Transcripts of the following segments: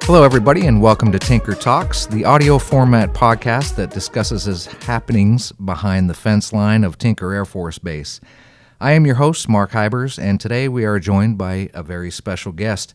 Hello, everybody, and welcome to Tinker Talks, the audio format podcast that discusses his happenings behind the fence line of Tinker Air Force Base. I am your host, Mark Hybers, and today we are joined by a very special guest.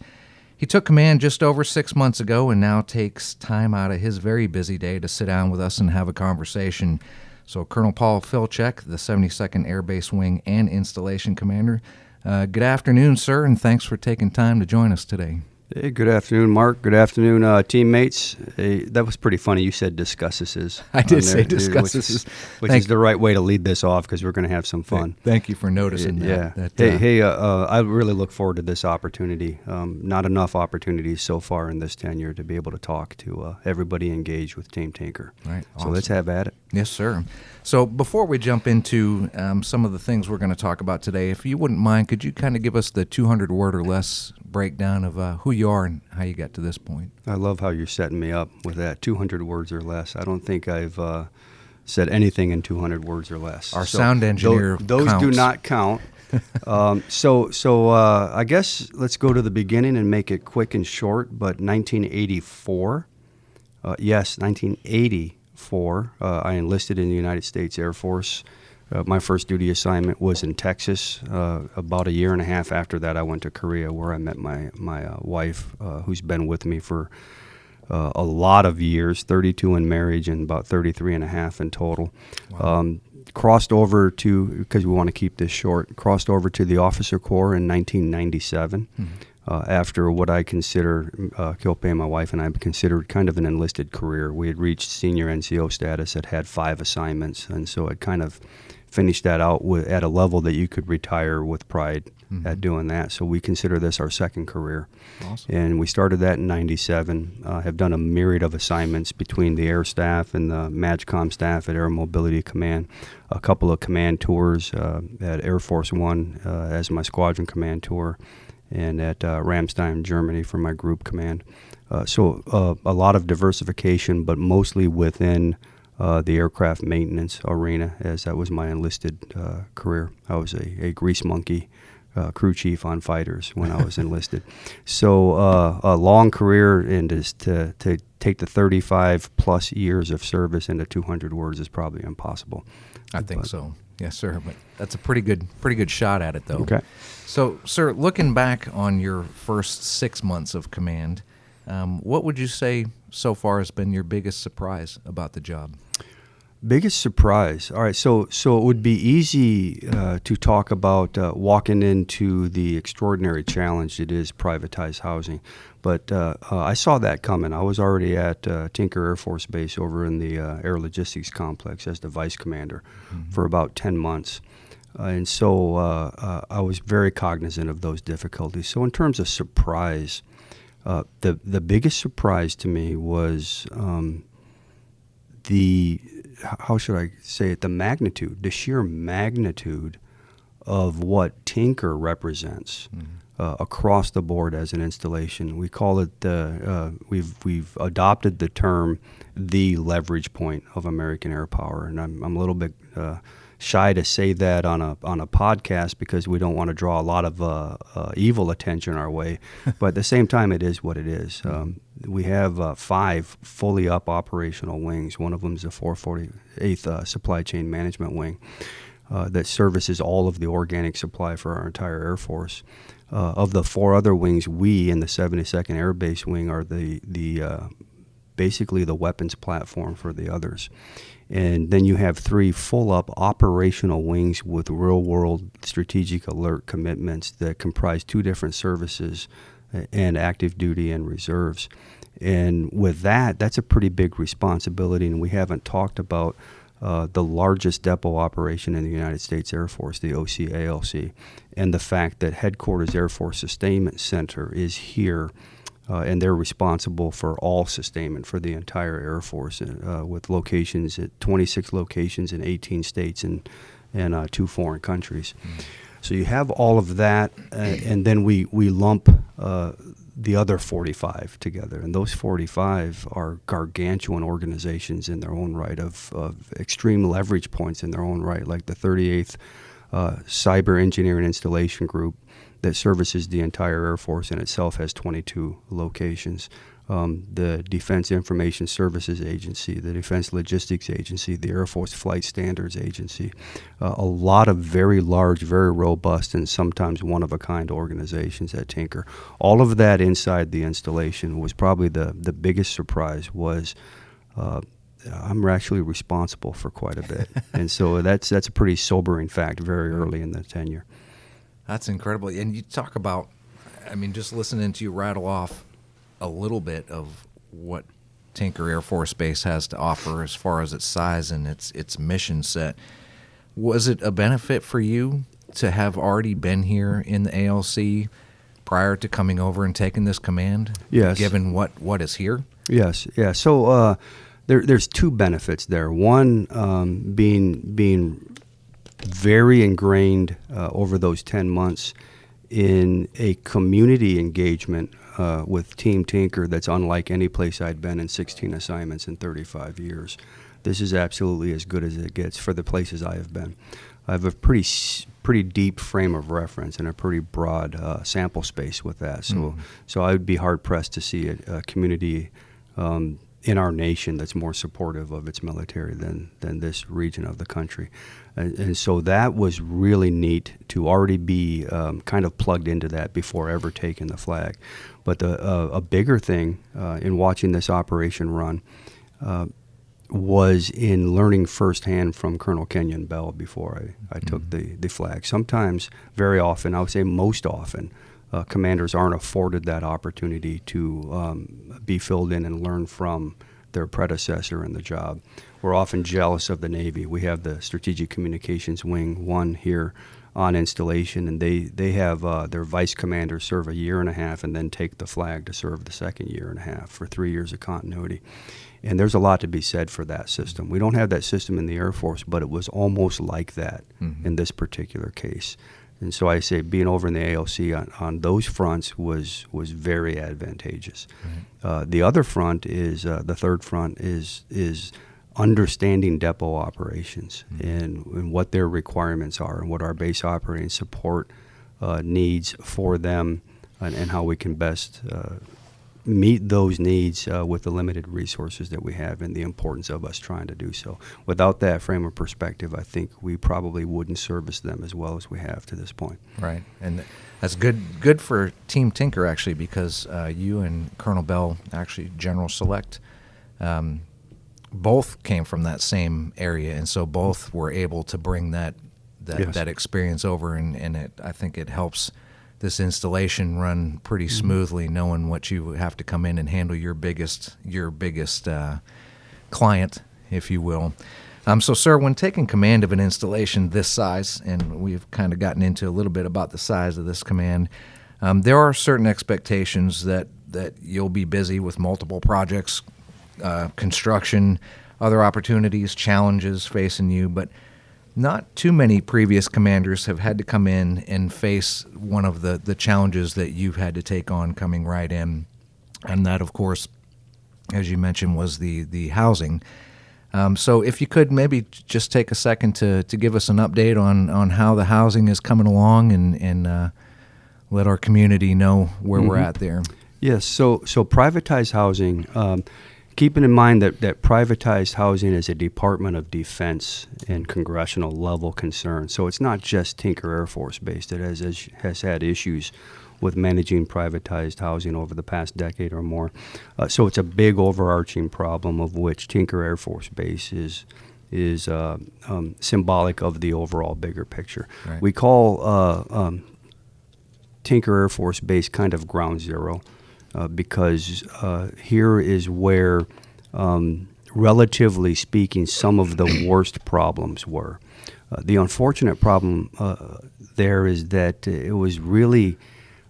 He took command just over 6 months ago and now takes time out of his very busy day to sit down with us and have a conversation. So Colonel Paul Filcek, the 72nd Air Base Wing and Installation Commander. Good afternoon, sir, and thanks for taking time to join us today. Hey, good afternoon, Mark. Good afternoon, teammates. Hey, that was pretty funny. You said discusses. I did say discusses. Which is the right way to lead this off because we're going to have some fun. Thank you for noticing that. Yeah. I really look forward to this opportunity. Not enough opportunities so far in this tenure to be able to talk to everybody engaged with Team Tinker. Right. So let's have at it. Yes, sir. So before we jump into some of the things we're going to talk about today, if you wouldn't mind, could you kind of give us the 200-word or less breakdown of who you are and how you got to this point? I love how you're setting me up with that, 200 words or less. I don't think I've said anything in 200 words or less. Our sound engineer those counts. do not count. So I guess let's go to the beginning and make it quick and short, but 1984, 1984, I enlisted in the United States Air Force. My first duty assignment was in Texas. About a year and a half after that, I went to Korea, where I met my wife, who's been with me for a lot of years, 32 in marriage and about 33 and a half in total. Wow. Crossed over to, because we want to keep this short, crossed over to the Officer Corps in 1997. After what I consider, Kilpay, my wife, and I considered kind of an enlisted career. We had reached senior NCO status, had 5 assignments, and so it kind of finished that out at a level that you could retire with pride at doing that. So we consider this our second career. Awesome. And we started that in 97. Have done a myriad of assignments between the air staff and the MAGCOM staff at Air Mobility Command, a couple of command tours at Air Force One as my squadron command tour, and at Ramstein, Germany for my group command. So a lot of diversification, but mostly within the aircraft maintenance arena, as that was my enlisted career. I was a grease monkey crew chief on fighters when I was enlisted. So a long career, and to take the 35 plus years of service into 200 words is probably impossible. I think so. Yes, sir. But that's a pretty good shot at it, though. Okay. So, sir, looking back on your first 6 months of command, what would you say so far has been your biggest surprise about the job? Biggest surprise. All right, so it would be easy to talk about walking into the extraordinary challenge it is privatized housing, but I saw that coming. I was already at Tinker Air Force Base over in the Air Logistics Complex as the vice commander for about 10 months. And so I was very cognizant of those difficulties. So in terms of surprise, the biggest surprise to me was how should I say it, the sheer magnitude of what Tinker represents across the board as an installation. We call it we've adopted the term the leverage point of American air power, and I'm a little bit shy to say that on a podcast because we don't want to draw a lot of evil attention our way, but at the same time it is what it is. We have 5 fully up operational wings. One of them is the 448th Supply Chain Management Wing that services all of the organic supply for our entire Air Force. Of the 4 other wings, we in the 72nd Air Base Wing are basically the weapons platform for the others. And then you have 3 full-up operational wings with real-world strategic alert commitments that comprise 2 different services and active duty and reserves. And with that's a pretty big responsibility, and we haven't talked about the largest depot operation in the United States Air Force, the OCALC, and the fact that Headquarters Air Force Sustainment Center is here, and they're responsible for all sustainment for the entire Air Force, with locations at 26 locations in 18 states and 2 foreign countries. So you have all of that, and then we lump the other 45 together, and those 45 are gargantuan organizations in their own right, of extreme leverage points in their own right, like the 38th Cyber Engineering Installation Group that services the entire Air Force and itself has 22 locations. the Defense Information Services Agency, the Defense Logistics Agency, the Air Force Flight Standards Agency, a lot of very large, very robust, and sometimes one-of-a-kind organizations at Tinker. All of that inside the installation was probably the biggest surprise was I'm actually responsible for quite a bit. And so that's a pretty sobering fact very early in the tenure. That's incredible. And you talk about, I mean, just listening to you rattle off a little bit of what Tinker Air Force Base has to offer as far as its size and its mission set. Was it a benefit for you to have already been here in the ALC prior to coming over and taking this command? Yes. Given what is here? Yes. Yeah. So there's two benefits there. One being very ingrained over those 10 months in a community engagement with Team Tinker that's unlike any place I'd been in 16 assignments in 35 years. This is absolutely as good as it gets for the places I have been. I have a pretty deep frame of reference and a pretty broad sample space with that. So I would be hard pressed to see a community in our nation that's more supportive of its military than this region of the country. And so that was really neat to already be kind of plugged into that before ever taking the flag. But a bigger thing in watching this operation run was in learning firsthand from Colonel Kenyon Bell before I took the flag. Sometimes, very often, I would say most often, commanders aren't afforded that opportunity to be filled in and learn from their predecessor in the job. We're often jealous of the Navy. We have the Strategic Communications Wing 1 here on installation, and they have their vice commander serve a year and a half and then take the flag to serve the second year and a half for 3 years of continuity. And there's a lot to be said for that system. We don't have that system in the Air Force, but it was almost like that in this particular case. And so I say being over in the ALC on those fronts was very advantageous. Right. The other front is, the third front is understanding depot operations and what their requirements are and what our base operating support needs for them and how we can best meet those needs with the limited resources that we have and the importance of us trying to do so. Without that frame of perspective, I think we probably wouldn't service them as well as we have to this point. Right, and that's good for Team Tinker, actually, because you and Colonel Bell, actually General Select, both came from that same area, and so both were able to bring that experience over, and I think it helps this installation run pretty smoothly, knowing what you have to come in and handle your biggest client, if you will. So, sir, when taking command of an installation this size, and we've kind of gotten into a little bit about the size of this command, there are certain expectations that you'll be busy with multiple projects, construction, other opportunities, challenges facing you, but not too many previous commanders have had to come in and face one of the challenges that you've had to take on coming right in. And that, of course, as you mentioned, was the housing. So if you could maybe just take a second to give us an update on how the housing is coming along and let our community know where we're at there. Yes, so privatized housing, keeping in mind that privatized housing is a Department of Defense and congressional level concern. So it's not just Tinker Air Force Base that has had issues with managing privatized housing over the past decade or more. So it's a big overarching problem of which Tinker Air Force Base is symbolic of the overall bigger picture. Right. We call Tinker Air Force Base kind of ground zero. Because here is where, relatively speaking, some of the worst problems were. The unfortunate problem there is that it was really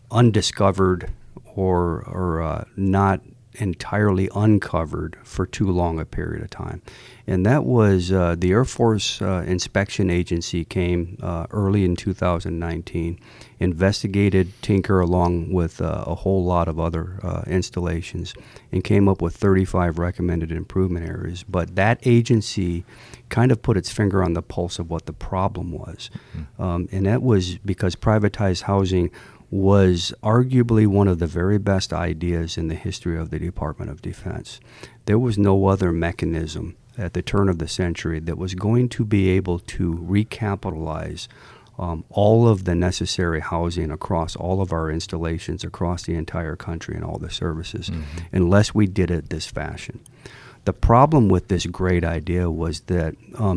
undiscovered or not entirely uncovered for too long a period of time. And that was the Air Force Inspection Agency came early in 2019, investigated Tinker along with a whole lot of other installations, and came up with 35 recommended improvement areas. But that agency kind of put its finger on the pulse of what the problem was. And that was because privatized housing was arguably one of the very best ideas in the history of the Department of Defense. There was no other mechanism at the turn of the century that was going to be able to recapitalize all of the necessary housing across all of our installations across the entire country and all the services, unless we did it this fashion. The problem with this great idea was that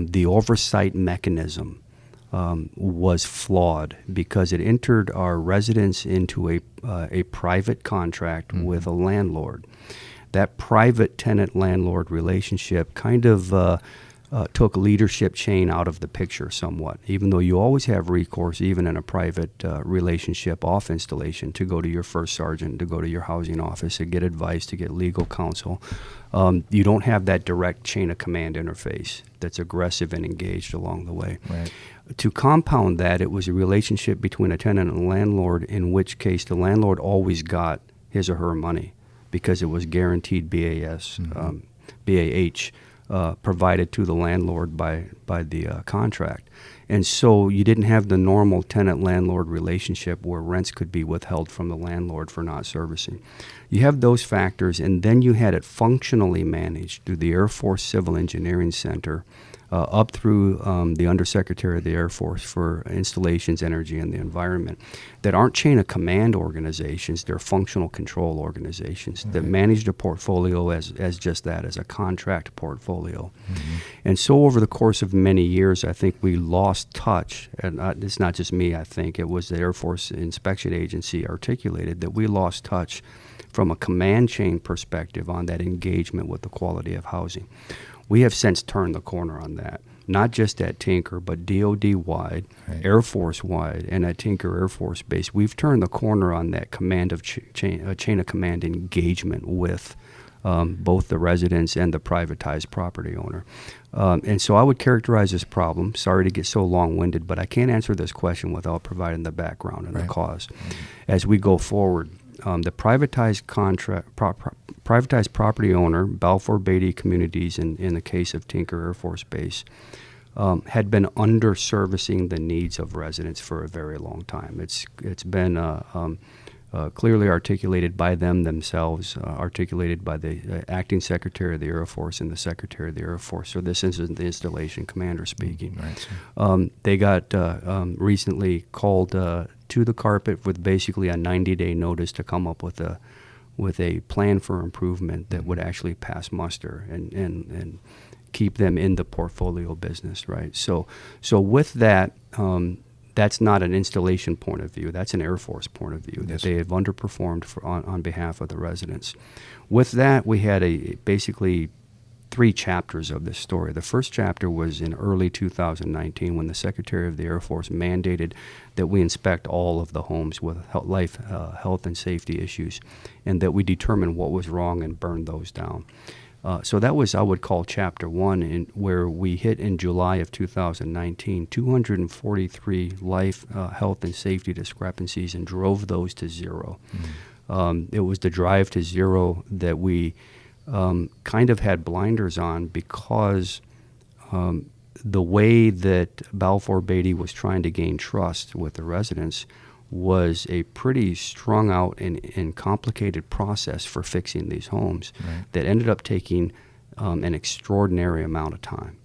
the oversight mechanism was flawed because it entered our residents into a private contract with a landlord. That private tenant-landlord relationship kind of took leadership chain out of the picture somewhat, even though you always have recourse, even in a private relationship off installation, to go to your first sergeant, to go to your housing office, to get advice, to get legal counsel. You don't have that direct chain of command interface that's aggressive and engaged along the way. Right. To compound that, it was a relationship between a tenant and a landlord, in which case the landlord always got his or her money because it was guaranteed BAH provided to the landlord by the contract. And so you didn't have the normal tenant-landlord relationship where rents could be withheld from the landlord for not servicing. You have those factors, and then you had it functionally managed through the Air Force Civil Engineering Center up through the Undersecretary of the Air Force for Installations, Energy, and the Environment, that aren't chain of command organizations. They're functional control organizations that manage the portfolio as just that, as a contract portfolio. And so over the course of many years, I think we lost touch, and it's not just me, I think. It was the Air Force Inspection Agency articulated that we lost touch from a command chain perspective on that engagement with the quality of housing. We have since turned the corner on that, not just at Tinker, but DOD-wide, Right. Air Force-wide, and at Tinker Air Force Base. We've turned the corner on that command of chain of command engagement with both the residents and the privatized property owner. And so I would characterize this problem, sorry to get so long-winded, but I can't answer this question without providing the background and Right. the cause. As we go forward, the privatized property owner, Balfour Beatty Communities, in the case of Tinker Air Force Base, had been under-servicing the needs of residents for a very long time. It's been clearly articulated by them themselves, articulated by the acting Secretary of the Air Force and the Secretary of the Air Force. So this isn't the installation commander speaking. Right. They got recently called to the carpet with basically a 90-day notice to come up with a plan for improvement that would actually pass muster and keep them in the portfolio business, right? So with that, that's not an installation point of view. That's an Air Force point of view, that they have underperformed on behalf of the residents. With that, we had basically 3 chapters of this story. The first chapter was in early 2019 when the Secretary of the Air Force mandated that we inspect all of the homes with health and safety issues, and that we determine what was wrong and burn those down. So that was, I would call, Chapter 1, where we hit in July of 2019 243 health and safety discrepancies and drove those to zero. It was the drive to zero that we kind of had blinders on because the way that Balfour Beatty was trying to gain trust with the residents was a pretty strung out and complicated process for fixing these homes that ended up taking an extraordinary amount of time.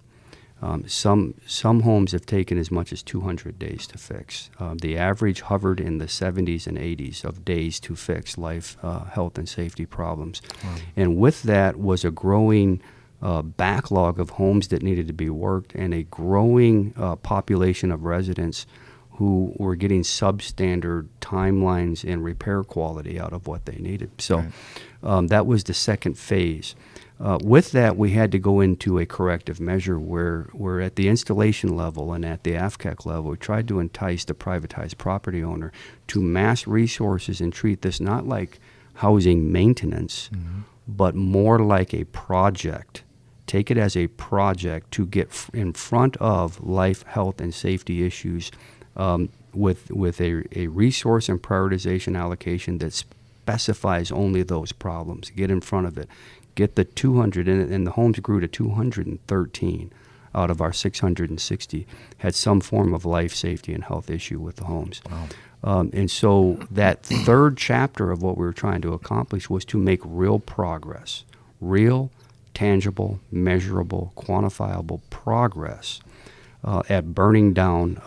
Some homes have taken as much as 200 days to fix. The average hovered in the 70s and 80s of days to fix health and safety problems. Wow. And with that was a growing backlog of homes that needed to be worked and a growing population of residents who were getting substandard timelines and repair quality out of what they needed. So that was the second phase. With that, we had to go into a corrective measure where at the installation level and at the AFCEC level, we tried to entice the privatized property owner to mass resources and treat this not like housing maintenance, but more like a project. Take it as a project to get in front of life, health, and safety issues with a resource and prioritization allocation that specifies only those problems. Get in front of it. Get the 200, and the homes grew to 213 out of our 660 had some form of life, safety, and health issue with the homes. Wow. And so that third chapter of what we were trying to accomplish was to make real progress, real, tangible, measurable, quantifiable progress at burning down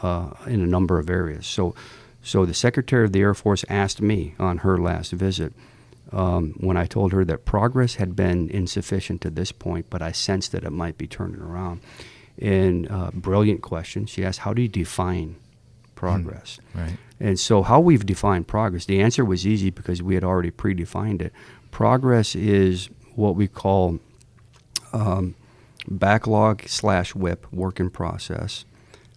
in a number of areas. So the Secretary of the Air Force asked me on her last visit, when I told her that progress had been insufficient to this point, but I sensed that it might be turning around. And brilliant question. She asked, how do you define progress? Right. And so how we've defined progress, the answer was easy because we had already predefined it. Progress is what we call backlog/WIP, work in process,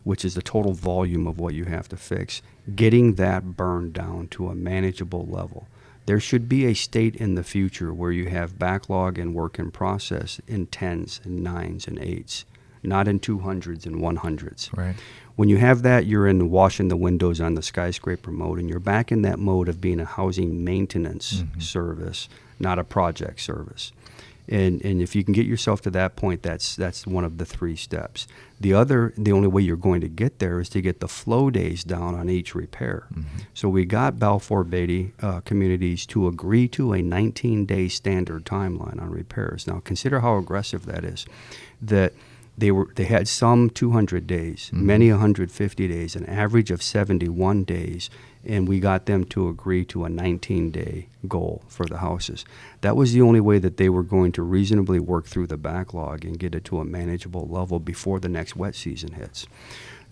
which is the total volume of what you have to fix, getting that burned down to a manageable level. There should be a state in the future where you have backlog and work in process in 10s and 9s and 8s, not in 200s and 100s. Right. When you have that, you're in washing the windows on the skyscraper mode, and you're back in that mode of being a housing maintenance service, not a project service. And if you can get yourself to that point, that's one of the three steps. The only way you're going to get there is to get the flow days down on each repair. So we got Balfour Beatty communities to agree to a 19-day standard timeline on repairs. Now consider how aggressive that is. That they had some 200 days, many 150 days, an average of 71 days, and we got them to agree to a 19-day goal for the houses. That was the only way that they were going to reasonably work through the backlog and get it to a manageable level before the next wet season hits.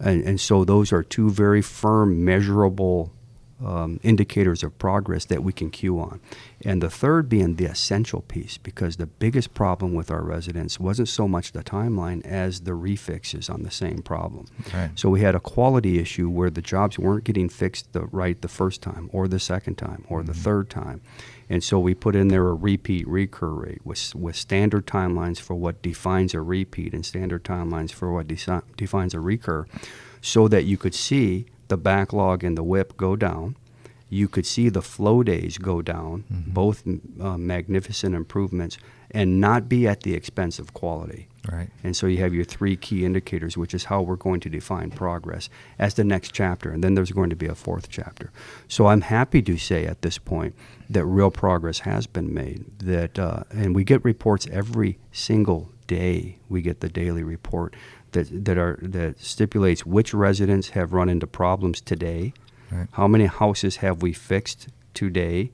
And so those are two very firm, measurable indicators of progress that we can cue on. And the third being the essential piece, because the biggest problem with our residents wasn't so much the timeline as the refixes on the same problem. Right. So we had a quality issue where the jobs weren't getting fixed right the first time or the second time or the third time. And so we put in there a repeat recur rate with standard timelines for what defines a repeat and standard timelines for what defines a recur, so that you could see the backlog and the WIP go down. You could see the flow days go down, both magnificent improvements, and not be at the expense of quality. Right. And so you have your three key indicators, which is how we're going to define progress as the next chapter. And then there's going to be a fourth chapter. So I'm happy to say at this point that real progress has been made. And we get reports every single day. We get the daily report that stipulates which residents have run into problems today, Right. how many houses have we fixed today,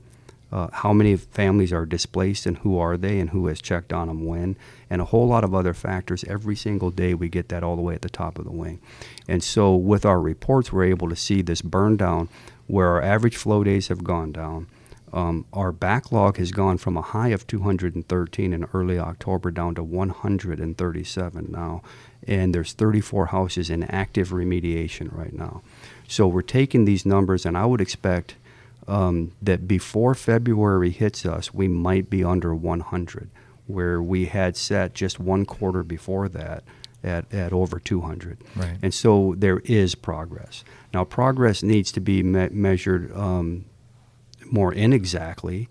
how many families are displaced and who are they and who has checked on them when, and a whole lot of other factors. Every single day we get that all the way at the top of the wing. And so with our reports, we're able to see this burn down where our average flow days have gone down. Our backlog has gone from a high of 213 in early October down to 137 now, and there's 34 houses in active remediation right now. So we're taking these numbers, and I would expect that before February hits us, we might be under 100, where we had set just one quarter before that at over 200. Right. And so there is progress. Now, progress needs to be measured more inexactly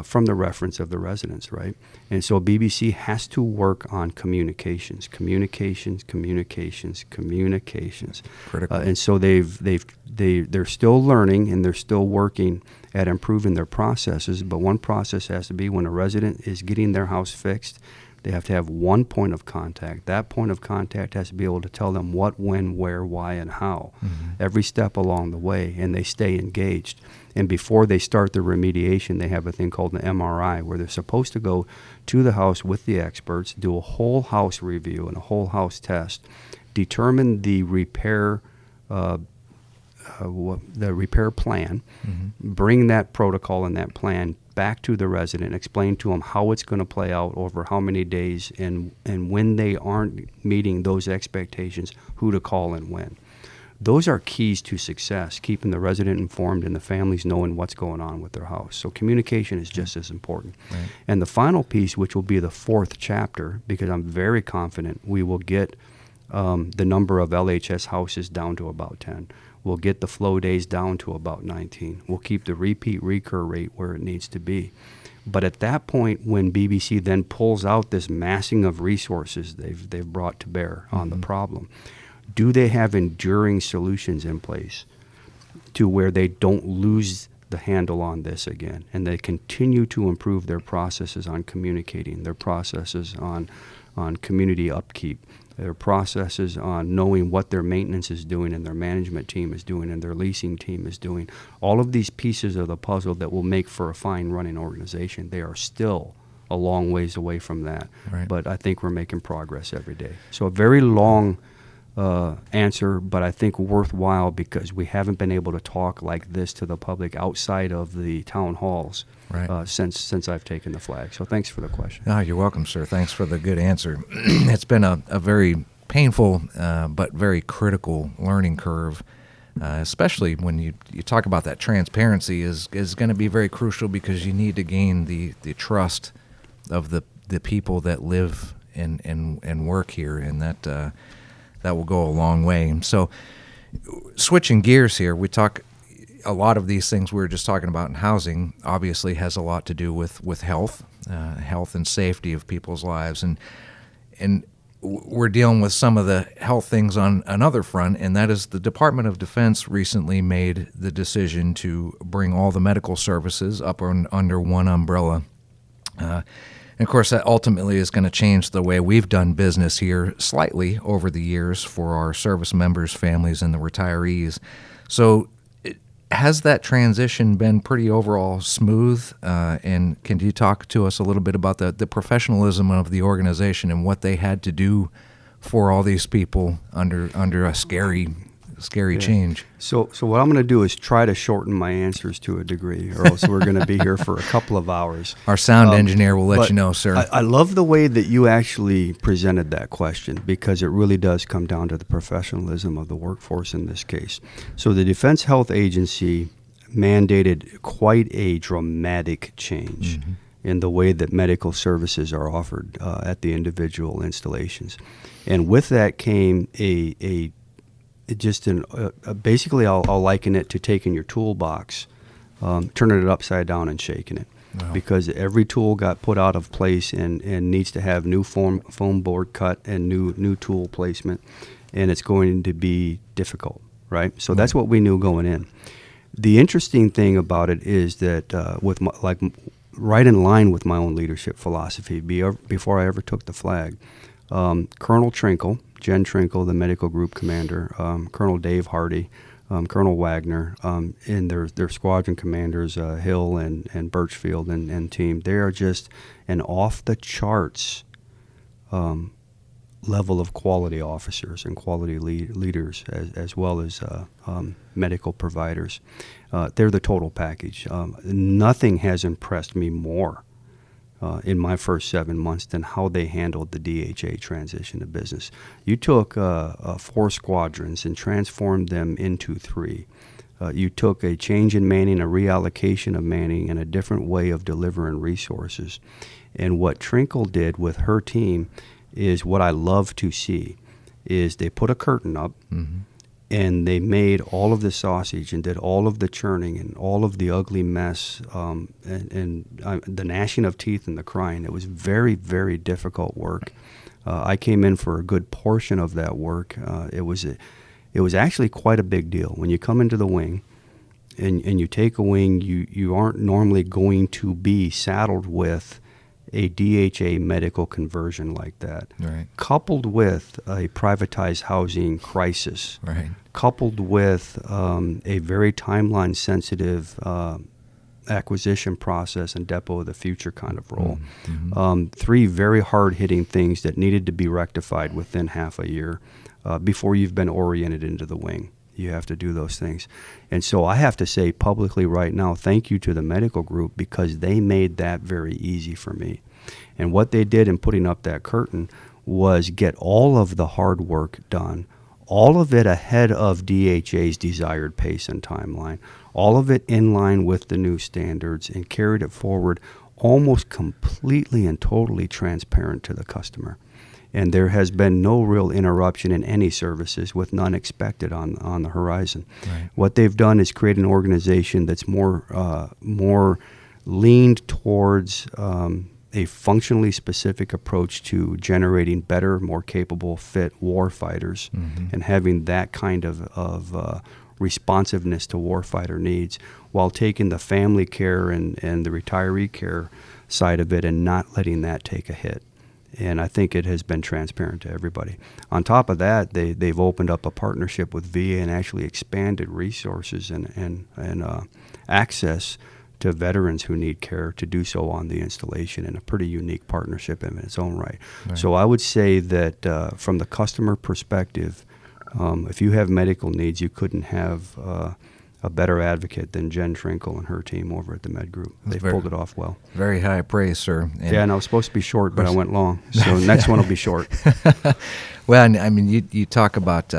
from the reference of the residents, right? And so BBC has to work on communications. Critical. And so they're still learning and they're still working at improving their processes. But one process has to be when a resident is getting their house fixed, they have to have one point of contact. That point of contact has to be able to tell them what, when, where, why, and how, every step along the way, and they stay engaged. And before they start the remediation, they have a thing called an MRI, where they're supposed to go to the house with the experts, do a whole house review and a whole house test, determine the repair plan, bring that protocol and that plan back to the resident, explain to them how it's going to play out over how many days, and when they aren't meeting those expectations, who to call and when. Those are keys to success, keeping the resident informed and the families knowing what's going on with their house. So communication is just as important. Right. And the final piece, which will be the fourth chapter, because I'm very confident we will get the number of LHS houses down to about 10. We'll get the flow days down to about 19. We'll keep the repeat recur rate where it needs to be. But at that point, when BBC then pulls out this massing of resources they've brought to bear on the problem, do they have enduring solutions in place to where they don't lose the handle on this again, and they continue to improve their processes on communicating, their processes on community upkeep, their processes on knowing what their maintenance is doing and their management team is doing and their leasing team is doing. All of these pieces of the puzzle that will make for a fine running organization, they are still a long ways away from that. Right. But I think we're making progress every day. So a very long answer, but I think worthwhile because we haven't been able to talk like this to the public outside of the town halls since I've taken the flag. So thanks for the question. Oh, you're welcome, sir. Thanks for the good answer. It's been a very painful but very critical learning curve, especially when you talk about that transparency is going to be very crucial because you need to gain the trust of the people that live and work here, and that will go a long way. So switching gears here, we talk a lot of these things we were just talking about in housing obviously has a lot to do with health and safety of people's lives. And we're dealing with some of the health things on another front, and that is the Department of Defense recently made the decision to bring all the medical services up under one umbrella. And of course, that ultimately is going to change the way we've done business here slightly over the years for our service members, families, and the retirees. So has that transition been pretty overall smooth? And can you talk to us a little bit about the professionalism of the organization and what they had to do for all these people under a scary change? So what I'm going to do is try to shorten my answers to a degree, or else we're going to be here for a couple of hours. Our sound engineer will let you know, sir. I love the way that you actually presented that question because it really does come down to the professionalism of the workforce in this case. So the Defense Health Agency mandated quite a dramatic change in the way that medical services are offered at the individual installations. And with that came basically I'll liken it to taking your toolbox, turning it upside down and shaking it. Wow. Because every tool got put out of place and needs to have new foam board cut and new tool placement, and it's going to be difficult, right? So that's what we knew going in. The interesting thing about it is that right in line with my own leadership philosophy, before I ever took the flag, Colonel Trinkle, Jen Trinkle, the medical group commander, Colonel Dave Hardy, Colonel Wagner, and their squadron commanders, Hill and Birchfield and team, they are just an off-the-charts level of quality officers and quality leaders as well as medical providers. They're the total package. Nothing has impressed me more in my first 7 months than how they handled the DHA transition to business. You took 4 squadrons and transformed them into 3. You took a change in manning, a reallocation of manning, and a different way of delivering resources. And what Trinkle did with her team is what I love to see, is they put a curtain up, and they made all of the sausage and did all of the churning and all of the ugly mess and the gnashing of teeth and the crying. It was very, very difficult work. I came in for a good portion of that work. It was actually quite a big deal. When you come into the wing and you take a wing, you aren't normally going to be saddled with a DHA medical conversion like that, right, coupled with a privatized housing crisis, right, coupled with a very timeline-sensitive acquisition process and depot of the future kind of role. 3 very hard-hitting things that needed to be rectified within half a year before you've been oriented into the wing. You have to do those things. And so I have to say publicly right now, thank you to the medical group because they made that very easy for me. And what they did in putting up that curtain was get all of the hard work done, all of it ahead of DHA's desired pace and timeline, all of it in line with the new standards, and carried it forward almost completely and totally transparent to the customer. And there has been no real interruption in any services, with none expected on the horizon. Right. What they've done is create an organization that's more leaned towards a functionally specific approach to generating better, more capable, fit war fighters, and having that kind of responsiveness to warfighter needs, while taking the family care and the retiree care side of it and not letting that take a hit. And I think it has been transparent to everybody. On top of that, they've opened up a partnership with VA and actually expanded resources and access to veterans who need care to do so on the installation, in a pretty unique partnership in its own right. So I would say that from the customer perspective, if you have medical needs, you couldn't have a better advocate than Jen Trinkle and her team over at the Med Group. They pulled it off well. Very high praise, sir. And I was supposed to be short, but I went long. So next one will be short. Well, I mean, you talk about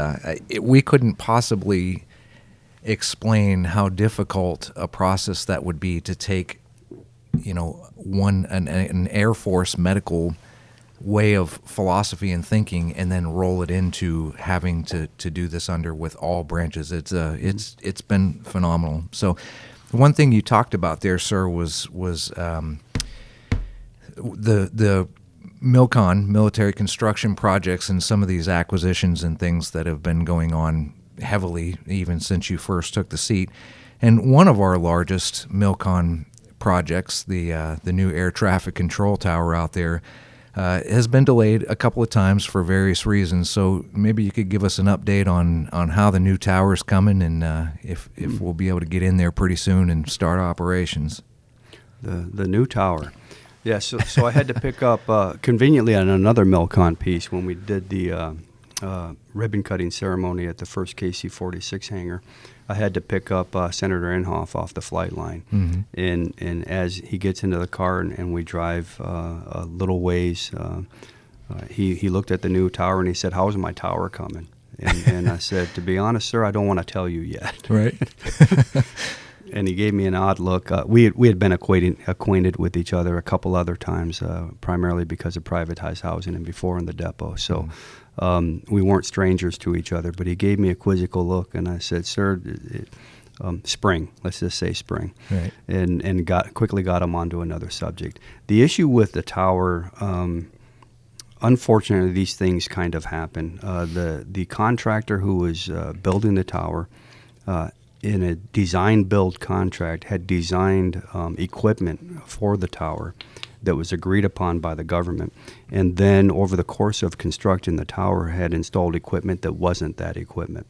we couldn't possibly explain how difficult a process that would be to take, an Air Force medical way of philosophy and thinking and then roll it into having to do this under with all branches. It's been phenomenal. So one thing you talked about there, sir, was the MILCON, military construction projects, and some of these acquisitions and things that have been going on heavily even since you first took the seat. And one of our largest MILCON projects, the new air traffic control tower out there, has been delayed a couple of times for various reasons. So maybe you could give us an update on how the new tower is coming, and if we'll be able to get in there pretty soon and start operations. The new tower. Yeah, so I had to pick up conveniently on another MILCON piece when we did the ribbon cutting ceremony at the first KC-46 hangar. I had to pick up Senator Inhofe off the flight line, and as he gets into the car and we drive a little ways, he looked at the new tower and he said, "How's my tower coming?" And I said, "To be honest, sir, I don't want to tell you yet." Right. And he gave me an odd look. We had been acquainted with each other a couple other times, primarily because of privatized housing and before in the depot. So we weren't strangers to each other, but he gave me a quizzical look, and I said, "Sir, spring. Let's just say spring." Right. And quickly got him onto another subject. The issue with the tower, unfortunately, these things kind of happen. The contractor who was building the tower, in a design-build contract, had designed equipment for the tower that was agreed upon by the government, and then over the course of constructing the tower had installed equipment that wasn't that equipment.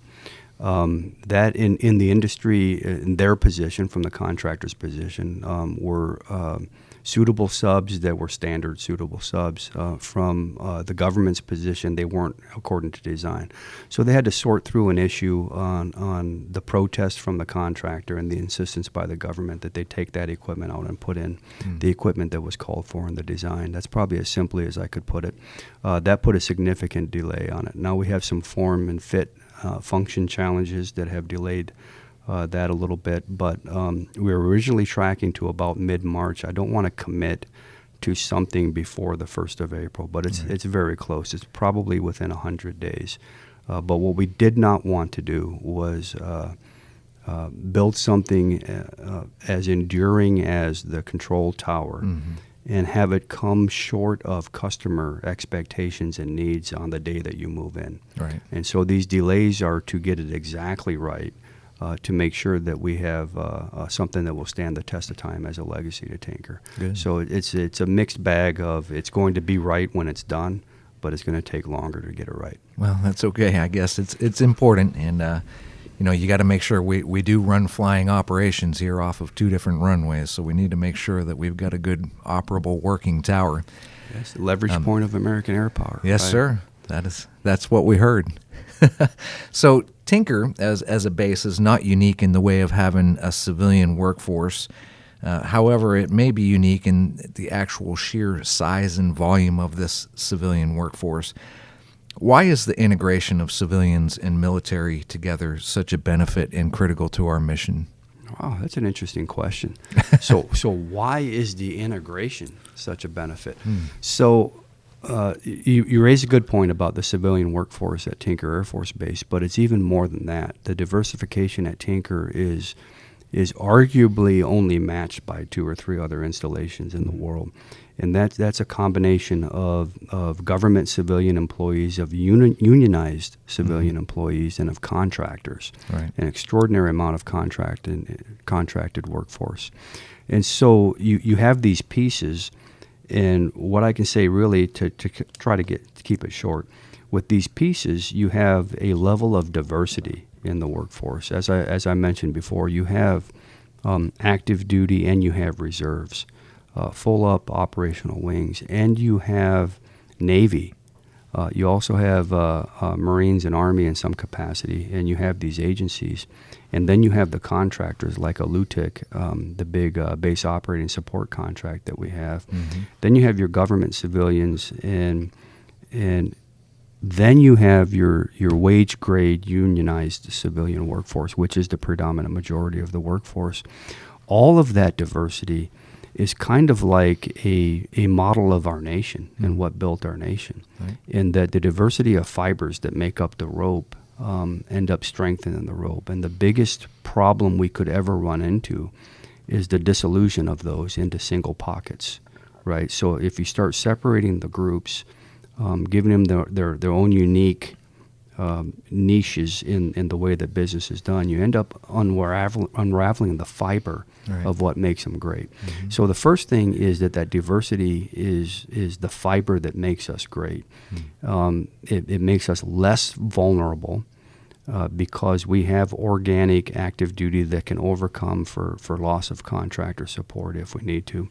That in the industry, in their position, from the contractor's position, were suitable subs that were standard suitable subs. From the government's position, they weren't according to design. So they had to sort through an issue on the protest from the contractor and the insistence by the government that they take that equipment out and put in the equipment that was called for in the design. That's probably as simply as I could put it. That put a significant delay on it. Now we have some form and fit function challenges that have delayed that a little bit, but we were originally tracking to about mid-March. I don't want to commit to something before the 1st of April, but it's very close. It's probably within 100 days. But what we did not want to do was build something as enduring as the control tower and have it come short of customer expectations and needs on the day that you move in. Right. And so these delays are to get it exactly right, to make sure that we have something that will stand the test of time as a legacy to Tinker. Good. So it's a mixed bag of it's going to be right when it's done, but it's going to take longer to get it right. Well, that's okay. I guess it's important, and you got to make sure we do run flying operations here off of 2 different runways, so we need to make sure that we've got a good operable working tower. Yes, the leverage point of American air power. Yes, right? sir. That's what we heard. So Tinker, as a base, is not unique in the way of having a civilian workforce. However, it may be unique in the actual sheer size and volume of this civilian workforce. Why is the integration of civilians and military together such a benefit and critical to our mission? Wow, that's an interesting question. So why is the integration such a benefit? So you raise a good point about the civilian workforce at Tinker Air Force Base, but it's even more than that. The diversification at Tinker is is arguably only matched by 2 or 3 other installations in the world. And that's a combination of government civilian employees, of unionized civilian employees, and of contractors. Right. An extraordinary amount of contracted workforce. And so you have these pieces, and what I can say really to try to keep it short, with these pieces you have a level of diversity in the workforce. As I mentioned before, you have active duty and you have reserves. Full up operational wings, and you have Navy. You also have Marines and Army in some capacity, and you have these agencies. And then you have the contractors like a LUTIC, the big base operating support contract that we have. Mm-hmm. Then you have your government civilians, and then you have your wage grade unionized civilian workforce, which is the predominant majority of the workforce. All of that diversity is kind of like a model of our nation and what built our nation. Right. In that the diversity of fibers that make up the rope end up strengthening the rope. And the biggest problem we could ever run into is the dissolution of those into single pockets, right? So if you start separating the groups, giving them their own unique niches in the way that business is done, you end up unraveling the fiber of what makes them great. Mm-hmm. So the first thing is that diversity is the fiber that makes us great. Mm-hmm. It makes us less vulnerable because we have organic active duty that can overcome for loss of contractor support if we need to.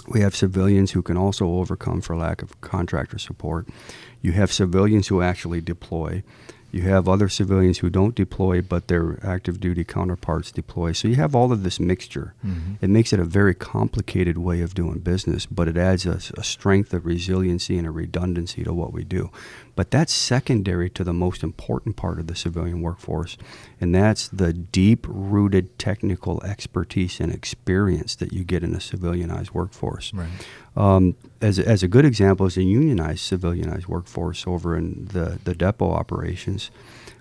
We have civilians who can also overcome for lack of contractor support. You have civilians who actually deploy. You have other civilians who don't deploy, but their active duty counterparts deploy. So you have all of this mixture. Mm-hmm. It makes it a very complicated way of doing business, but it adds a strength, a resiliency, and a redundancy to what we do. But that's secondary to the most important part of the civilian workforce, and that's the deep-rooted technical expertise and experience that you get in a civilianized workforce. Right. As a good example is a unionized, civilianized workforce over in the depot operations.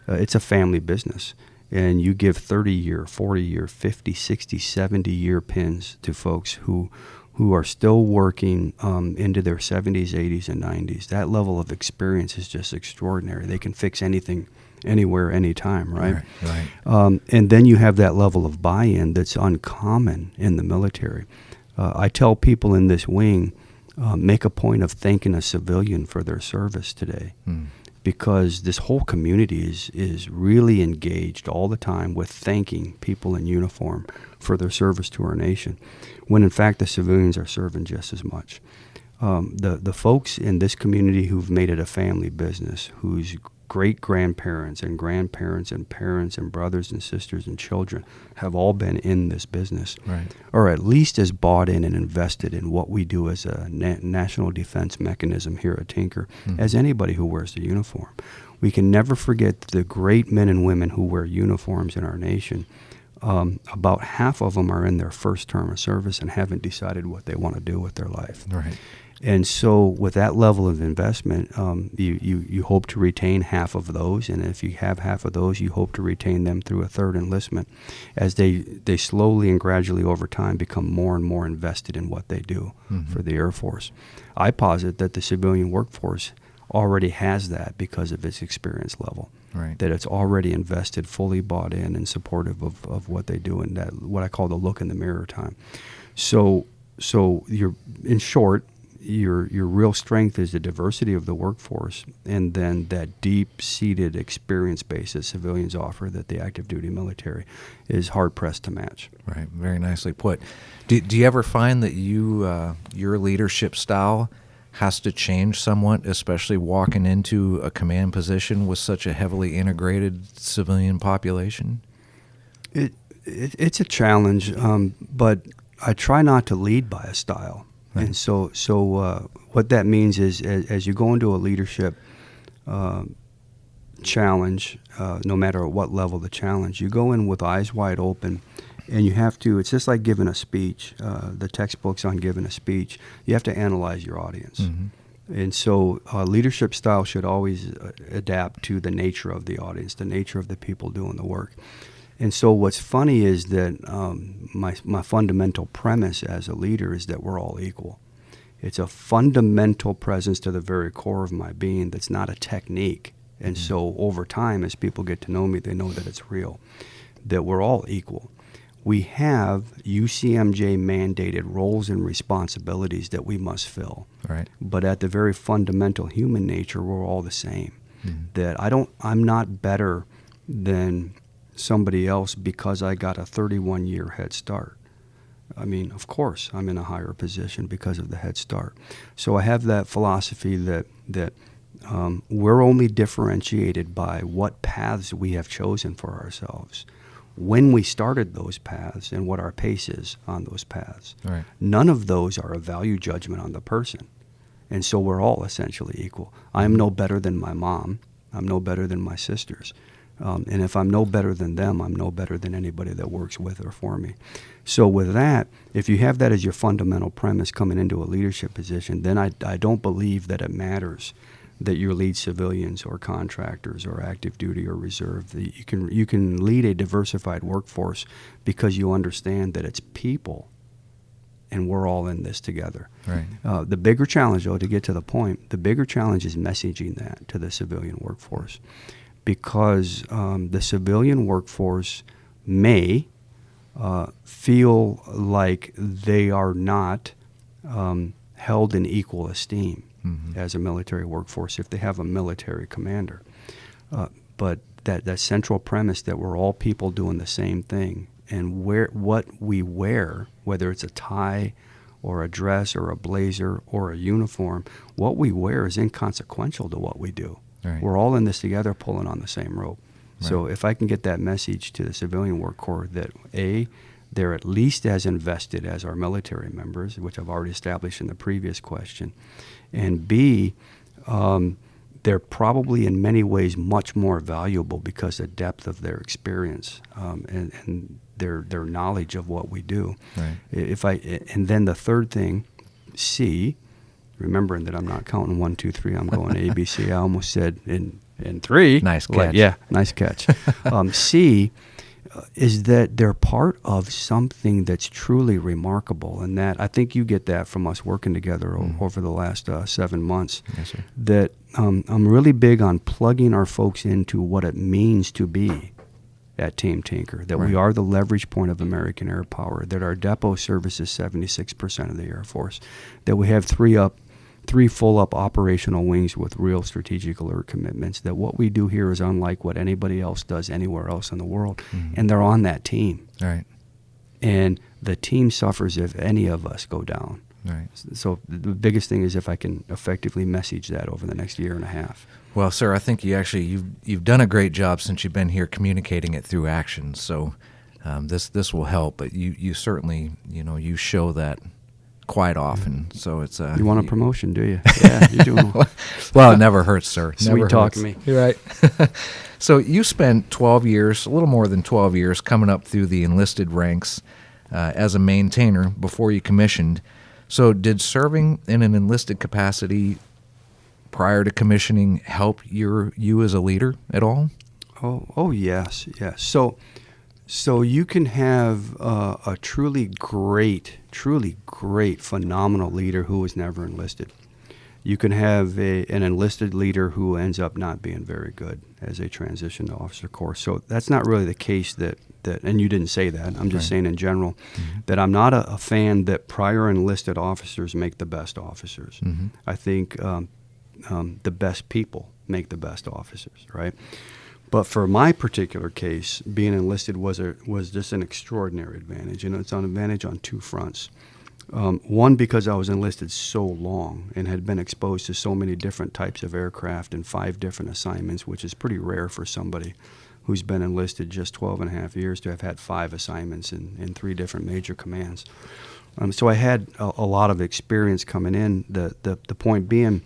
It's a family business, and you give 30-year, 40-year, 50, 60, 70-year pins to folks who are still working into their 70s, 80s, and 90s. That level of experience is just extraordinary. They can fix anything, anywhere, anytime, right? Right. And then you have that level of buy-in that's uncommon in the military. I tell people in this wing, make a point of thanking a civilian for their service today, because this whole community is really engaged all the time with thanking people in uniform for their service to our nation, when in fact the civilians are serving just as much. The folks in this community who've made it a family business, whose great-grandparents and grandparents and parents and brothers and sisters and children have all been in this business, right, or at least as bought in and invested in what we do as a national defense mechanism here at Tinker, as anybody who wears the uniform. We can never forget the great men and women who wear uniforms in our nation. About half of them are in their first term of service and haven't decided what they want to do with their life. Right. And so with that level of investment, you hope to retain half of those, and if you have half of those, you hope to retain them through a third enlistment as they slowly and gradually over time become more and more invested in what they do for the Air Force. I posit that the civilian workforce already has that because of its experience level, right, that it's already invested, fully bought in and supportive of what they do, and that what I call the look in the mirror time. So you're, in short, your real strength is the diversity of the workforce, and then that deep-seated experience base that civilians offer that the active duty military is hard-pressed to match. Right, very nicely put. Do you ever find that your leadership style has to change somewhat, especially walking into a command position with such a heavily integrated civilian population? It's a challenge, but I try not to lead by a style. Right. And so what that means is as you go into a leadership challenge, no matter at what level the challenge, you go in with eyes wide open, and you have to, it's just like giving a speech, the textbooks on giving a speech, you have to analyze your audience. Mm-hmm. And so leadership style should always adapt to the nature of the audience, the nature of the people doing the work. And so what's funny is that my fundamental premise as a leader is that we're all equal. It's a fundamental presence to the very core of my being that's not a technique. And so over time, as people get to know me, they know that it's real, that we're all equal. We have UCMJ mandated roles and responsibilities that we must fill. Right. But at the very fundamental human nature, we're all the same. That I'm not better than somebody else because I got a 31-year head start. I mean, of course, I'm in a higher position because of the head start. So I have that philosophy that we're only differentiated by what paths we have chosen for ourselves, when we started those paths, and what our pace is on those paths. Right. None of those are a value judgment on the person. And so we're all essentially equal. I am no better than my mom. I'm no better than my sisters. And if I'm no better than them, I'm no better than anybody that works with or for me. So with that, if you have that as your fundamental premise coming into a leadership position, then I don't believe that it matters that you lead civilians or contractors or active duty or reserve. You can lead a diversified workforce because you understand that it's people and we're all in this together. Right. The bigger challenge, though, to get to the point, the bigger challenge is messaging that to the civilian workforce, because the civilian workforce may feel like they are not held in equal esteem as a military workforce if they have a military commander. But that central premise that we're all people doing the same thing, and what we wear, whether it's a tie or a dress or a blazer or a uniform, what we wear is inconsequential to what we do. Right. We're all in this together, pulling on the same rope. Right. So if I can get that message to the civilian work corps that A, they're at least as invested as our military members, which I've already established in the previous question, and B, they're probably in many ways much more valuable because of the depth of their experience and their knowledge of what we do. Right. And then the third thing, C, remembering that I'm not counting 1, 2, 3, I'm going A, B, C. I almost said in 3. Nice catch. Yeah, nice catch. C is that they're part of something that's truly remarkable, and that I think you get that from us working together over the last 7 months. Yes, sir. That I'm really big on plugging our folks into what it means to be at Team Tinker, that we are the leverage point of American air power, that our depot services 76% of the Air Force, that we have three full-up operational wings with real strategic alert commitments, that what we do here is unlike what anybody else does anywhere else in the world, and they're on that team. Right. And the team suffers if any of us go down. Right. So the biggest thing is if I can effectively message that over the next year and a half. Well, sir, I think you've done a great job since you've been here communicating it through action. So this will help, but you certainly, you show that quite often. So it's you want a promotion, do you? Yeah, you're doing well. Well, it never hurts, sir. Sweet Never talk hurts. me. You're right. So you spent 12 years, a little more than 12 years, coming up through the enlisted ranks as a maintainer before you commissioned. So did serving in an enlisted capacity prior to commissioning help you as a leader at all? Oh yes. So you can have a truly great, phenomenal leader who was never enlisted. You can have an enlisted leader who ends up not being very good as a transition to officer corps. So that's not really the case that and you didn't say that. I'm just saying in general that I'm not a fan that prior enlisted officers make the best officers. I think the best people make the best officers, right? But for my particular case, being enlisted was just an extraordinary advantage. It's an advantage on two fronts. One, because I was enlisted so long and had been exposed to so many different types of aircraft and 5 different assignments, which is pretty rare for somebody who's been enlisted just 12 and a half years to have had 5 assignments in 3 different major commands. So I had a lot of experience coming in. The point being,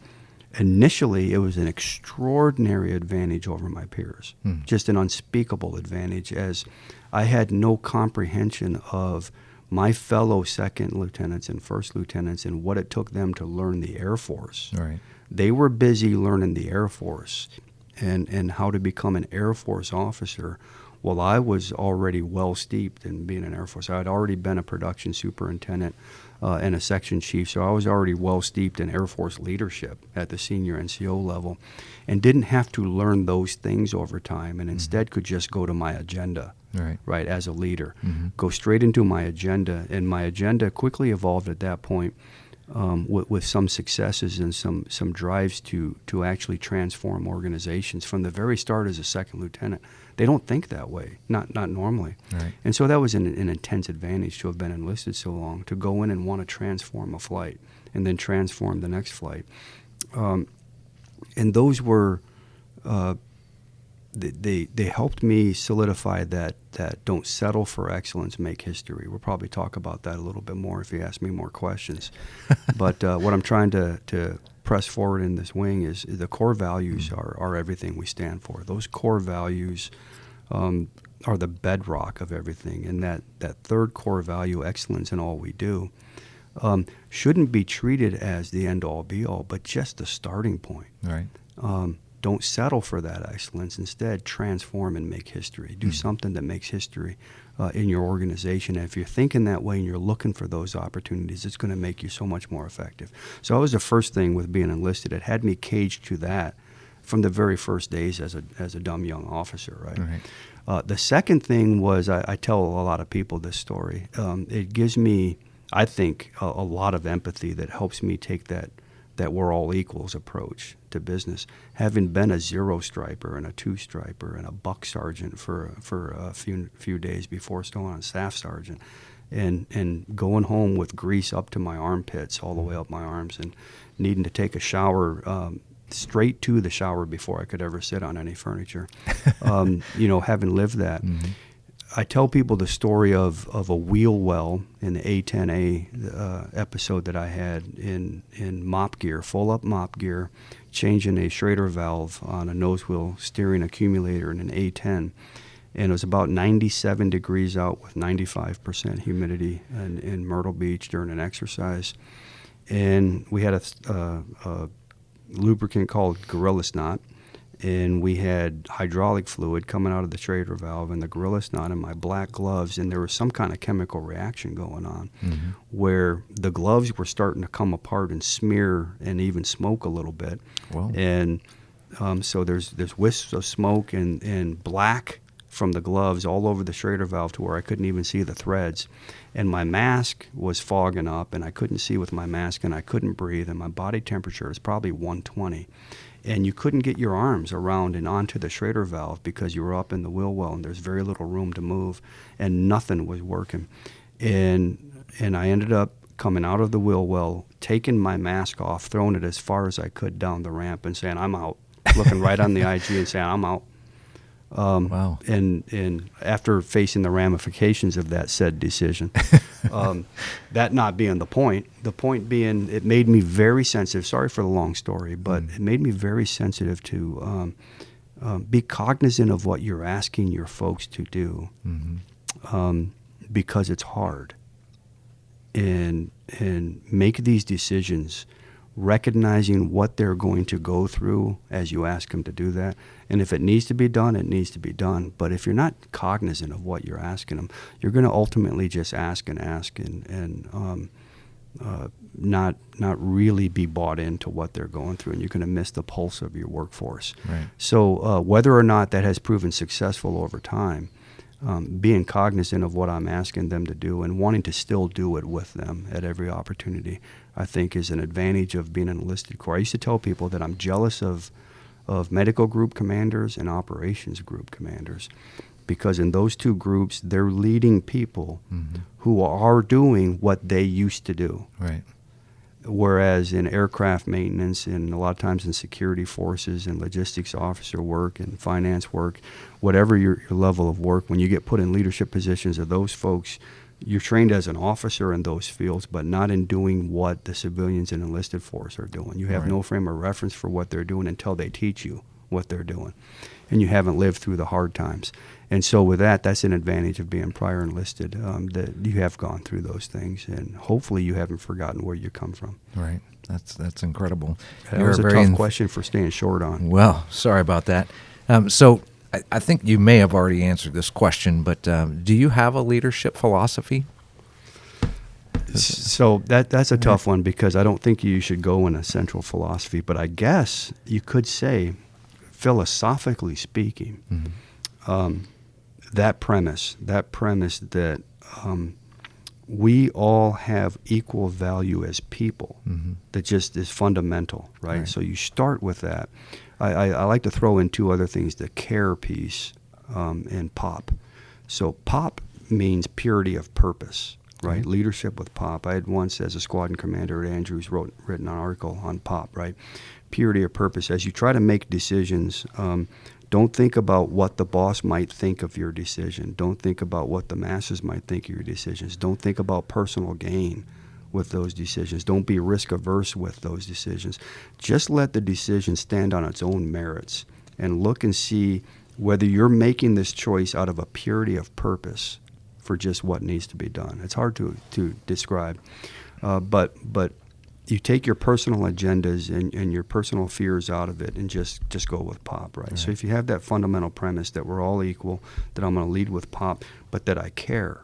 initially, it was an extraordinary advantage over my peers, just an unspeakable advantage, as I had no comprehension of my fellow second lieutenants and first lieutenants and what it took them to learn the Air Force. Right. They were busy learning the Air Force and how to become an Air Force officer, Well, I was already well steeped in being in Air Force. I had already been a production superintendent and a section chief, so I was already well steeped in Air Force leadership at the senior NCO level, and didn't have to learn those things over time, and instead could just go to my agenda, right, as a leader. Go straight into my agenda, and my agenda quickly evolved at that point with some successes and some drives to actually transform organizations. From the very start as a second lieutenant, they don't think that way, not normally. Right. And so that was an intense advantage to have been enlisted so long, to go in and want to transform a flight and then transform the next flight. And those were, they helped me solidify that don't settle for excellence, make history. We'll probably talk about that a little bit more if you ask me more questions. But what I'm trying to press forward in this wing is the core values are everything we stand for. Those core values are the bedrock of everything. And that third core value, excellence in all we do, shouldn't be treated as the end-all, be-all, but just the starting point. Right. Don't settle for that excellence. Instead, transform and make history. Do something that makes history in your organization. And if you're thinking that way and you're looking for those opportunities, it's going to make you so much more effective. So that was the first thing with being enlisted. It had me caged to that from the very first days as a dumb young officer, right? The second thing was, I tell a lot of people this story. It gives me, I think, a lot of empathy that helps me take that we're all equals approach to business. Having been a zero striper and a two striper and a buck sergeant for a few days before still on staff sergeant, and going home with grease up to my armpits, all the way up my arms, and needing to take a shower straight to the shower before I could ever sit on any furniture. Having lived that. I tell people the story of a wheel well in the A-10A episode that I had in mop gear, full up mop gear, changing a Schrader valve on a nose wheel steering accumulator in an A-10. And it was about 97 degrees out with 95% humidity in Myrtle Beach during an exercise. And we had a lubricant called Gorilla Snot. And we had hydraulic fluid coming out of the Schrader valve and the Gorilla Snot in my black gloves, and there was some kind of chemical reaction going on where the gloves were starting to come apart and smear and even smoke a little bit. Wow. And so there's wisps of smoke and black from the gloves all over the Schrader valve to where I couldn't even see the threads. And my mask was fogging up, and I couldn't see with my mask, and I couldn't breathe, and my body temperature was probably 120. And you couldn't get your arms around and onto the Schrader valve because you were up in the wheel well and there's very little room to move, and nothing was working. And I ended up coming out of the wheel well, taking my mask off, throwing it as far as I could down the ramp and saying, "I'm out," looking right on the IG and saying, "I'm out." Wow. And after facing the ramifications of that said decision, that not being the point being it made me very sensitive. Sorry for the long story, but it made me very sensitive to be cognizant of what you're asking your folks to do, because it's hard. And make these decisions recognizing what they're going to go through as you ask them to do that. And if it needs to be done, it needs to be done. But if you're not cognizant of what you're asking them, you're going to ultimately just ask and not really be bought into what they're going through, and you're going to miss the pulse of your workforce. Right. So whether or not that has proven successful over time, being cognizant of what I'm asking them to do and wanting to still do it with them at every opportunity, I think is an advantage of being an enlisted corps. I used to tell people that I'm jealous of medical group commanders and operations group commanders, because in those two groups, they're leading people who are doing what they used to do. Right. Whereas in aircraft maintenance and a lot of times in security forces and logistics officer work and finance work, whatever your level of work, when you get put in leadership positions of those folks, you're trained as an officer in those fields, but not in doing what the civilians and enlisted force are doing. You have no frame of reference for what they're doing until they teach you what they're doing. And you haven't lived through the hard times. And so with that, that's an advantage of being prior enlisted, that you have gone through those things, and hopefully you haven't forgotten where you come from. Right. That's incredible. That was a tough question for staying short on. Well, sorry about that. So I think you may have already answered this question, but do you have a leadership philosophy? So that's a tough one, because I don't think you should go in a central philosophy, but I guess you could say, philosophically speaking, that premise that we all have equal value as people, that just is fundamental, right? So you start with that. I like to throw in two other things, the care piece and POP. So POP means purity of purpose, right? Leadership with POP. I had once, as a squadron commander at Andrews, written an article on POP, right? Purity of purpose. As you try to make decisions, don't think about what the boss might think of your decision. Don't think about what the masses might think of your decisions. Don't think about personal gain with those decisions. Don't be risk averse with those decisions. Just let the decision stand on its own merits, and look and see whether you're making this choice out of a purity of purpose for just what needs to be done. It's hard to describe, but you take your personal agendas and your personal fears out of it, and just go with POP, right? So if you have that fundamental premise that we're all equal, that I'm going to lead with POP, but that I care.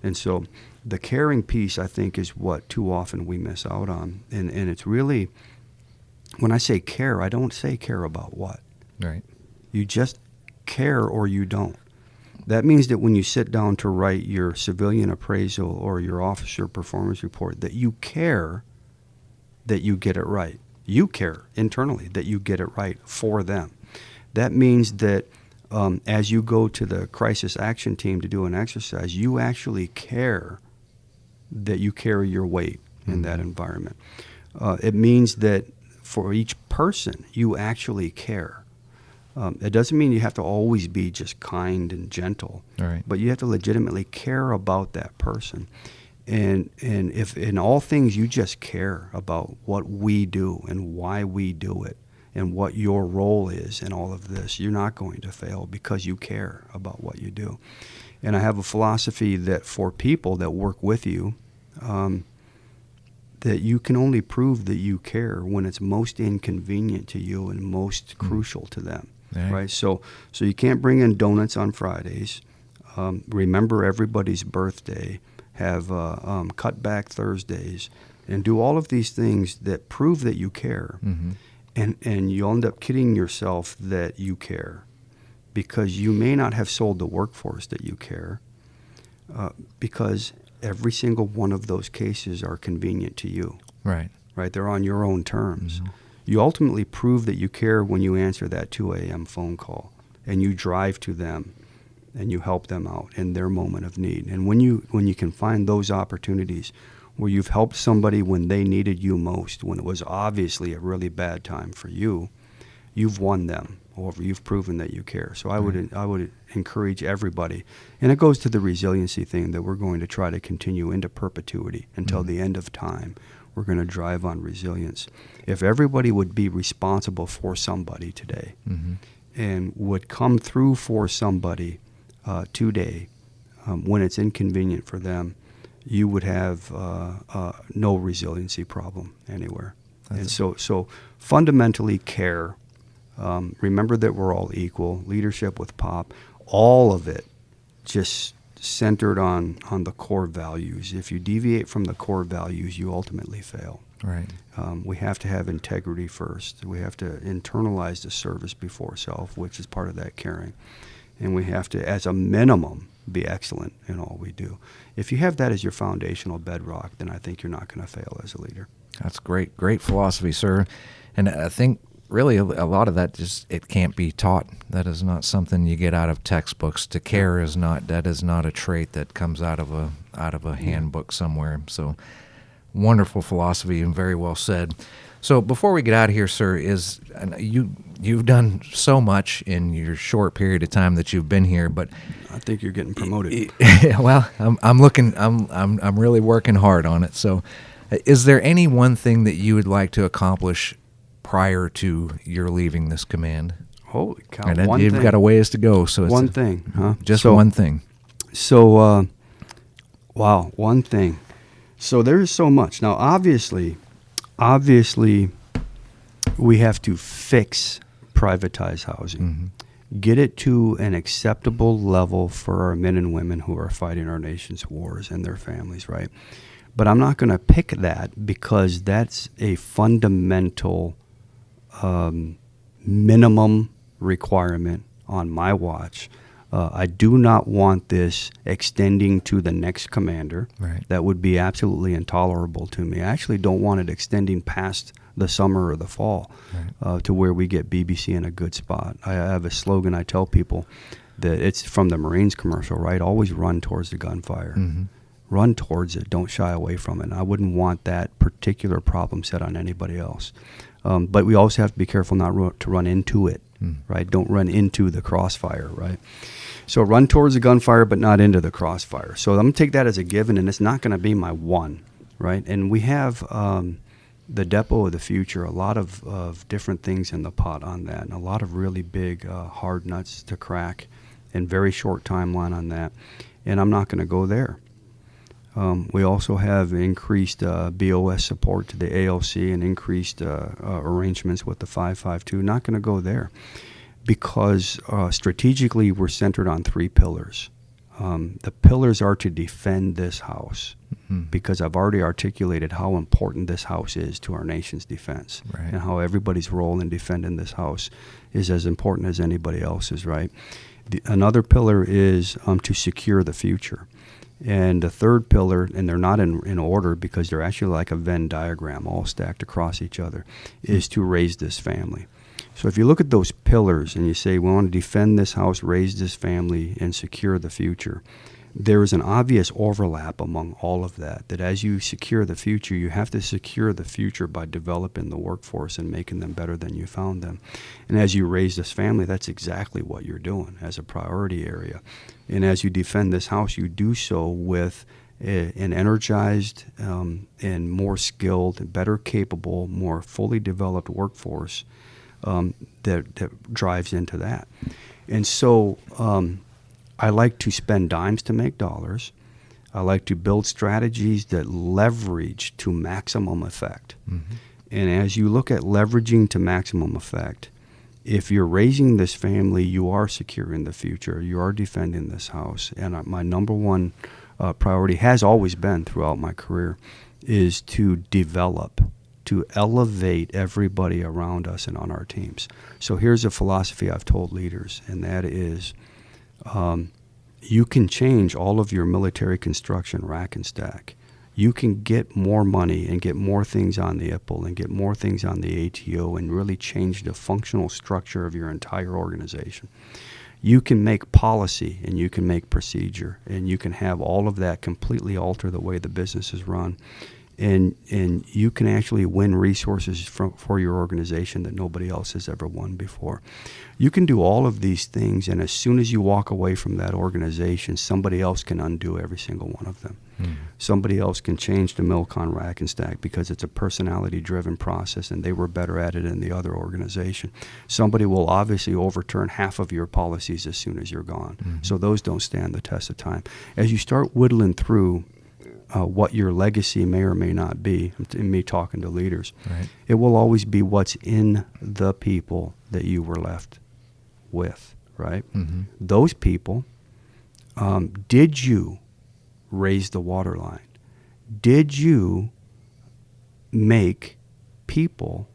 And so the caring piece, I think, is what too often we miss out on. And it's really, when I say care, I don't say care about what. Right. You just care, or you don't. That means that when you sit down to write your civilian appraisal or your officer performance report, that you care that you get it right. You care internally that you get it right for them. That means that as you go to the crisis action team to do an exercise, you actually care that you carry your weight in that environment. It means that for each person, you actually care. It doesn't mean you have to always be just kind and gentle, but you have to legitimately care about that person. And if in all things you just care about what we do and why we do it and what your role is in all of this, you're not going to fail, because you care about what you do. And I have a philosophy that for people that work with you, that you can only prove that you care when it's most inconvenient to you and most crucial to them. Right? So you can't bring in donuts on Fridays. Remember everybody's birthday. Have cut back Thursdays, and do all of these things that prove that you care. And you end up kidding yourself that you care, because you may not have sold the workforce that you care, because every single one of those cases are convenient to you. Right? They're on your own terms. You ultimately prove that you care when you answer that 2 a.m. phone call, and you drive to them, and you help them out in their moment of need. And when you can find those opportunities where you've helped somebody when they needed you most, when it was obviously a really bad time for you, you've won them over. You've proven that you care. So I would encourage everybody, and it goes to the resiliency thing that we're going to try to continue into perpetuity until the end of time. We're going to drive on resilience. If everybody would be responsible for somebody today, and would come through for somebody today, when it's inconvenient for them, you would have no resiliency problem anywhere. And so fundamentally care. Remember that we're all equal. Leadership with POP, all of it just centered on the core values. If you deviate from the core values, you ultimately fail. We have to have integrity first. We have to internalize the service before self, which is part of that caring. And we have to, as a minimum, be excellent in all we do. If you have that as your foundational bedrock, then I think you're not going to fail as a leader. That's great philosophy, sir. And I think really a lot of that it can't be taught. That is not something you get out of textbooks. To care is not a trait that comes out of a handbook somewhere. So wonderful philosophy and very well said. So before we get out of here, sir, you've done so much in your short period of time that you've been here, but I think you're getting promoted. Well, I'm really working hard on it. So, is there any one thing that you would like to accomplish prior to your leaving this command? Holy cow! And you've got a ways to go. So it's one thing, huh? Just one thing. So, wow, one thing. So there's so much now. Obviously, we have to fix privatized housing. get it to an acceptable level for our men and women who are fighting our nation's wars and their families, right? But I'm not going to pick that because that's a fundamental minimum requirement on my watch. I do not want this extending to the next commander. Right. That would be absolutely intolerable to me. I actually don't want it extending past the summer or the fall, right, to where we get BBC in a good spot. I have a slogan I tell people that it's from the Marines commercial, right? Always run towards the gunfire. Mm-hmm. Run towards it. Don't shy away from it. And I wouldn't want that particular problem set on anybody else. But we also have to be careful not to run into it, right? Don't run into the crossfire, right? So run towards the gunfire, but not into the crossfire. So I'm going to take that as a given, and it's not going to be my one, right? And we have the depot of the future, a lot of different things in the pot on that, and a lot of really big, hard nuts to crack, and very short timeline on that. And I'm not going to go there. We also have increased BOS support to the ALC and increased arrangements with the 552. Not going to go there because strategically we're centered on three pillars. The pillars are to defend this house, because I've already articulated how important this house is to our nation's defense, right, and how everybody's role in defending this house is as important as anybody else's, right? Another pillar is to secure the future. And the third pillar, and they're not in order because they're actually like a Venn diagram all stacked across each other, is to raise this family. So if you look at those pillars and you say, we want to defend this house, raise this family, and secure the future, there is an obvious overlap among all of that, that as you secure the future, you have to secure the future by developing the workforce and making them better than you found them. And as you raise this family, that's exactly what you're doing as a priority area. And as you defend this house, you do so with an energized and more skilled, better capable, more fully developed workforce that drives into that. And so I like to spend dimes to make dollars. I like to build strategies that leverage to maximum effect. Mm-hmm. And as you look at leveraging to maximum effect, if you're raising this family, you are securing the future. You are defending this house. And my number one priority has always been throughout my career is to develop, to elevate everybody around us and on our teams. So here's a philosophy I've told leaders, and that is you can change all of your military construction rack and stack. You can get more money and get more things on the IPL and get more things on the ATO and really change the functional structure of your entire organization. You can make policy and you can make procedure, and you can have all of that completely alter the way the business is run. And you can actually win resources for your organization that nobody else has ever won before. You can do all of these things, and as soon as you walk away from that organization, somebody else can undo every single one of them. Somebody else can change the Milcon rack and stack because it's a personality-driven process, and they were better at it in the other organization. Somebody will obviously overturn half of your policies as soon as you're gone. Mm-hmm. So those don't stand the test of time. As you start whittling through what your legacy may or may not be, in me talking to leaders, right, it will always be what's in the people that you were left with, right? Mm-hmm. Those people, did you raise the water line? Did you make people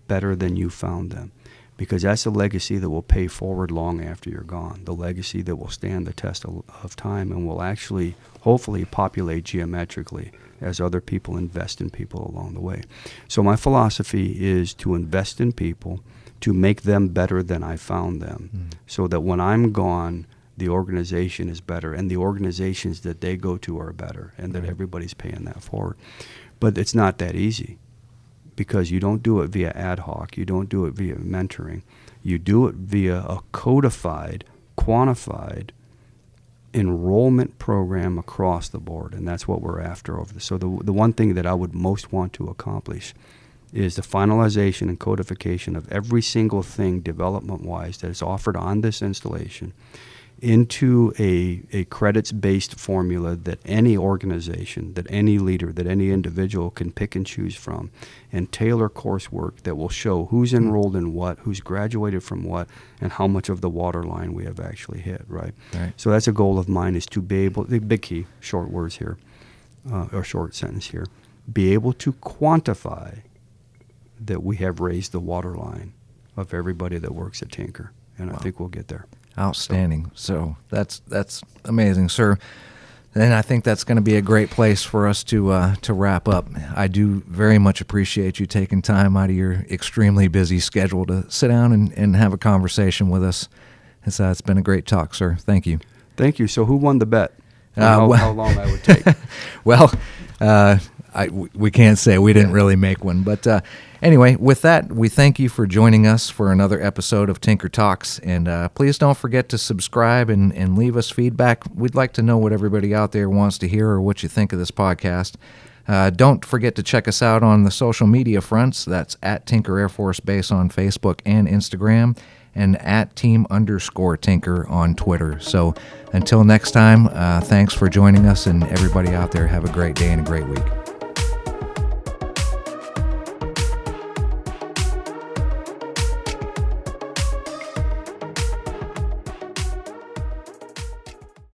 better than you found them? Because that's a legacy that will pay forward long after you're gone, the legacy that will stand the test of time and will actually, hopefully, populate geometrically as other people invest in people along the way. So my philosophy is to invest in people, to make them better than I found them, so that when I'm gone, the organization is better, and the organizations that they go to are better, and that everybody's paying that forward. But it's not that easy, because you don't do it via ad hoc. You don't do it via mentoring. You do it via a codified, quantified enrollment program across the board, and that's what we're after over this. So the one thing that I would most want to accomplish is the finalization and codification of every single thing development-wise that is offered on this installation into a credits-based formula that any organization, that any leader, that any individual can pick and choose from, and tailor coursework that will show who's enrolled in what, who's graduated from what, and how much of the waterline we have actually hit, right? So that's a goal of mine, is to be able, the big key, short words here, or short sentence here, be able to quantify that we have raised the waterline of everybody that works at Tinker. And I think we'll get there. Outstanding. So that's amazing, sir. And I think that's going to be a great place for us to wrap up. I do very much appreciate you taking time out of your extremely busy schedule to sit down and have a conversation with us. It's been a great talk, sir. Thank you. Thank you. So who won the bet? How long that would take? Well, we can't say. We didn't really make one. But anyway, with that, we thank you for joining us for another episode of Tinker Talks. And please don't forget to subscribe and leave us feedback. We'd like to know what everybody out there wants to hear or what you think of this podcast. Don't forget to check us out on the social media fronts. That's at Tinker Air Force Base on Facebook and Instagram, and at @team_Tinker on Twitter. So until next time, thanks for joining us, and everybody out there have a great day and a great week.